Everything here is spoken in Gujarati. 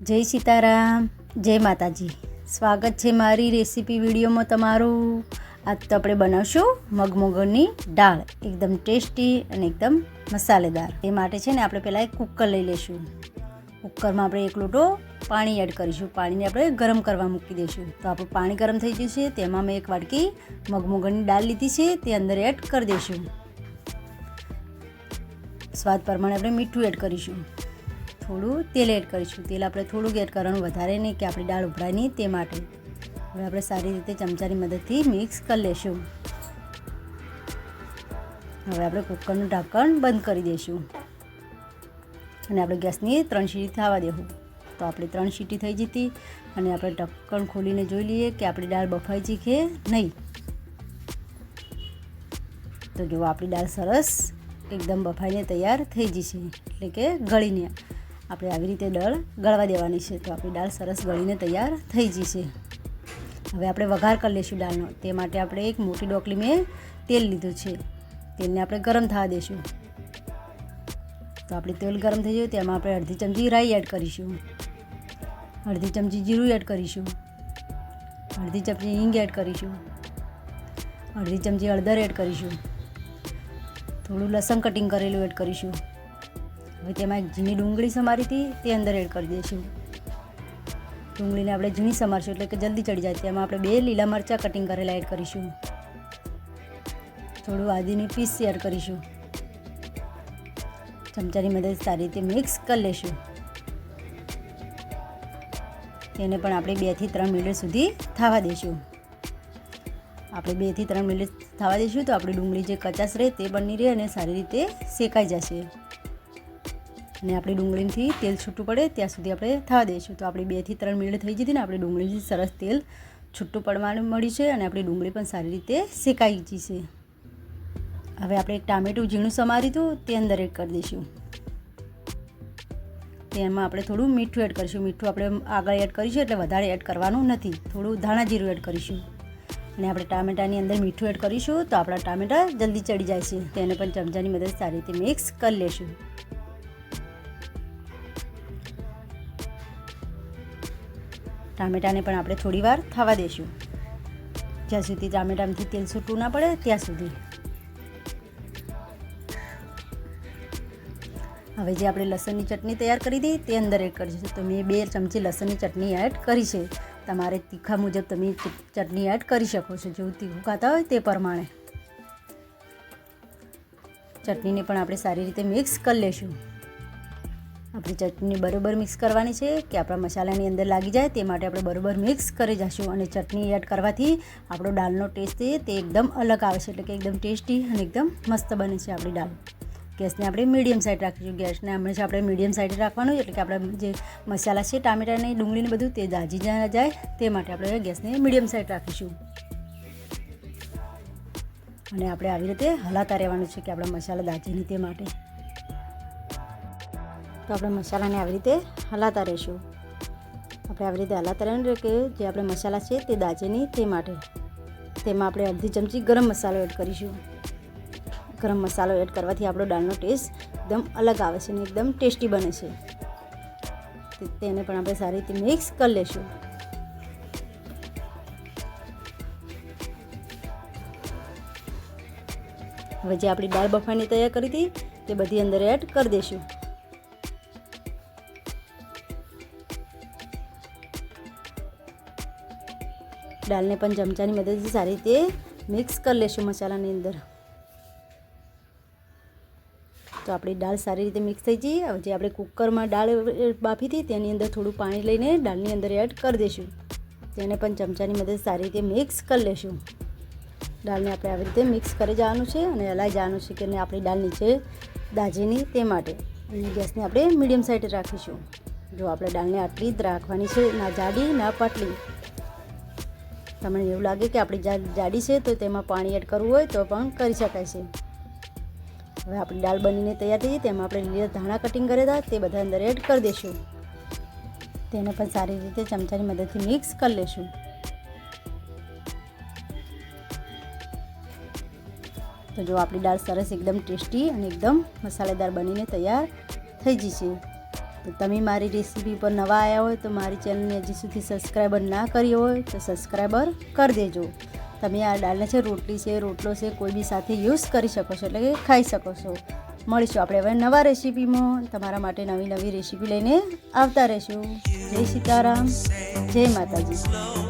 જય સીતારામ, જય માતાજી. સ્વાગત છે મારી રેસીપી વિડીયોમાં તમારું. આજ તો આપણે બનાવશું મગની દાળ, એકદમ ટેસ્ટી અને એકદમ મસાલેદાર. એ માટે છે ને આપણે પહેલાં એક કુકર લઈ લઈશું. કુકરમાં આપણે એક લોટો પાણી એડ કરીશું. પાણીને આપણે ગરમ કરવા મૂકી દઈશું. તો આપણું પાણી ગરમ થઈ ગયું છે. તેમાં મેં એક વાટકી મગની દાળ લીધી છે, તે અંદર એડ કરી દઈશું. સ્વાદ પ્રમાણે આપણે મીઠું એડ કરીશું. થોડું તેલ એડ કરીશું. તેલ આપણે થોડુંક એડ કરવાનું, વધારે નહીં કે આપણી દાળ ઉભરાય નહીં તે માટે. હવે આપણે સારી રીતે ચમચાની મદદથી મિક્સ કરી લઈશું. હવે આપણે કુકરનું ઢાંકણ બંધ કરી દઈશું અને આપણે ગેસની 3 સીટી થવા દેવું. તો આપણે 3 સીટી થઈ જતી અને આપણે ઢક્કણ ખોલીને જોઈ લઈએ કે આપણી દાળ બફાઈ છે કે નહીં. તો જો આપણી દાળ સરસ એકદમ બફાઈને તૈયાર થઈ જશે, એટલે કે ગળીને આપણે આવી રીતે દાળ ગળવા દેવાની છે. તો આપણી દાળ સરસ ગળીને તૈયાર થઈ જશે. હવે આપણે વઘાર કરી લઈશું દાળનો. તે માટે આપણે એક મોટી ડોકલી મેં તેલ લીધું છે. તેલને આપણે ગરમ થવા દઈશું. તો આપણે તેલ ગરમ થઈ જાય તેમાં આપણે અડધી ચમચી રાઈ એડ કરીશું, અડધી ચમચી જીરું એડ કરીશું, અડધી ચમચી હિંગ એડ કરીશું, અડધી ચમચી હળદર એડ કરીશું, થોડું લસણ કટિંગ કરેલું એડ કરીશું. હવે તેમાં એક ઝીણી ડુંગળી સમારી હતી તે અંદર એડ કરી દઈશું. ડુંગળીને આપણે ઝીણી સમારશું એટલે કે જલ્દી ચડી જાય. તેમાં આપણે 2 લીલા મરચાં કટિંગ કરેલા એડ કરીશું. થોડું આદુની પીસ એડ કરીશું. ચમચાની મદદથી સારી રીતે મિક્સ કરી લઈશું. તેને પણ આપણે 2 થી 3 મિનિટ સુધી થવા દઈશું. આપણે 2 થી 3 મિનિટ થવા દઈશું તો આપણી ડુંગળી જે કચાશ રહે તે બની રહે અને સારી રીતે શેકાઈ જશે. અને આપણી ડુંગળીથી તેલ છૂટું પડે ત્યાં સુધી આપણે થવા દઈશું. તો આપણી 2 થી 3 મિનિટ થઈ જતી ને આપણી ડુંગળીથી સરસ તેલ છૂટું પડવાનું મળ્યું છે અને આપણી ડુંગળી પણ સારી રીતે શેકાઈ ગઈ છે. હવે આપણે એક ટામેટું ઝીણું સમાર્યું હતું તે અંદર એડ કરી દઈશું. તેમાં આપણે થોડું મીઠું એડ કરીશું. મીઠું આપણે આગળ એડ કરીશું એટલે વધારે એડ કરવાનું નથી. થોડું ધાણા જીરું એડ કરીશું. અને આપણે ટામેટાની અંદર મીઠું એડ કરીશું તો આપણા ટામેટા જલ્દી ચડી જાય છે. તેને પણ ચમચાની મદદ સારી રીતે મિક્સ કરી લેશું. ટામેટાને પણ આપણે થોડી વાર થવા દઈશું, જ્યાં સુધી ટામેટામાંથી તેલ છૂટું ના પડે ત્યાં સુધી. હવે જે આપણે લસણની ચટણી તૈયાર કરી હતી તે અંદર એડ કરીશું. તો મેં 2 ચમચી લસણની ચટણી એડ કરી છે. તમારે તીખા મુજબ તમે ચટણી એડ કરી શકો છો, જેવું તીખું ખાતા હોય તે પ્રમાણે. ચટણીને પણ આપણે સારી રીતે મિક્સ કરી લઈશું. આપણી ચટણી બરાબર મિક્સ કરવાની છે કે આપણા મસાલાની અંદર લાગી જાય તે માટે આપણે બરાબર મિક્સ કરી જઈશું. અને ચટણી એડ કરવાથી આપણો દાળનો ટેસ્ટ છે તે એકદમ અલગ આવે છે, એટલે કે એકદમ ટેસ્ટી અને એકદમ મસ્ત બને છે આપણી દાળ. ગેસને આપણે મીડિયમ સાઈડ રાખીશું. ગેસને હંમેશા આપણે મીડિયમ સાઈડ રાખવાનું, એટલે કે આપણા જે મસાલા છે ટામેટાને ડુંગળીને બધું તે દાજી ના જાય તે માટે આપણે ગેસને મીડિયમ સાઈડ રાખીશું. અને આપણે આવી રીતે હલાતા રહેવાનું છે કે આપણા મસાલા દાજે નહીં તે માટે. તો આપણે મસાલાને આવી રીતે હલાતા રહીશું. આપણે આવી રીતે હલાતા રહેવાનું કે જે આપણે મસાલા છે તે દાજે નહીં તે માટે. તેમાં આપણે અડધી ચમચી ગરમ મસાલો એડ કરીશું. ગરમ મસાલો એડ કરવાથી આપણો દાળનો ટેસ્ટ એકદમ અલગ આવે છે અને એકદમ ટેસ્ટી બને છે. તેને પણ આપણે સારી રીતે મિક્સ કરી લઈશું. હવે જે આપણી દાળ બફાની તૈયાર કરી હતી તે બધી અંદર એડ કરી દઈશું. દાળને પણ ચમચાની મદદથી સારી રીતે મિક્સ કરી લઈશું મસાલાની અંદર. તો આપણી દાળ સારી રીતે મિક્સ થઈ ગઈ. હવે જે આપણે કુકરમાં દાળ બાફી હતી તેની અંદર થોડું પાણી લઈને દાળની અંદર એડ કરી દઈશું. તેને પણ ચમચાની મદદ સારી રીતે મિક્સ કરી લઈશું. દાળને આપણે આવી રીતે મિક્સ કરી જવાનું છે અને હલાઈ જવાનું છે કે આપણી દાળ નીચે દાજે નહીં તે માટે. અને ગેસને આપણે મીડિયમ સાઈડ રાખીશું. જો આપણે દાળને આટલી જ રાખવાની છે, ના જાડી ના પાતળી. તમને એવું લાગે કે આપણી જાડી છે તો તેમાં પાણી એડ કરવું હોય તો પણ કરી શકાય છે. હવે આપણી દાળ બનીને તૈયાર થઈ ગઈ. તેમાં આપણે લીલા ધાણા કટિંગ કર્યા હતા તે બધા અંદર એડ કરી દઈશું. તેને પણ સારી રીતે ચમચાની મદદથી મિક્સ કરી લઈશું. તો જો આપણી દાળ સરસ એકદમ ટેસ્ટી અને એકદમ મસાલેદાર બનીને તૈયાર થઈ જશે. તો તમે મારી રેસીપી પર નવા આવ્યા હોય તો મારી ચેનલને હજી સુધી સબસ્ક્રાઈબર ના કરી હોય તો સબસ્ક્રાઈબર કરી દેજો. તમે આ દાળને છે રોટલી છે, રોટલો છે, કોઈ બી સાથે યુઝ કરી શકો છો, એટલે કે ખાઈ શકો છો. મળીશું આપણે હવે નવા રેસીપીમાં. તમારા માટે નવી નવી રેસીપી લઈને આવતા રહીશું. જય સીતારામ, જય માતાજી.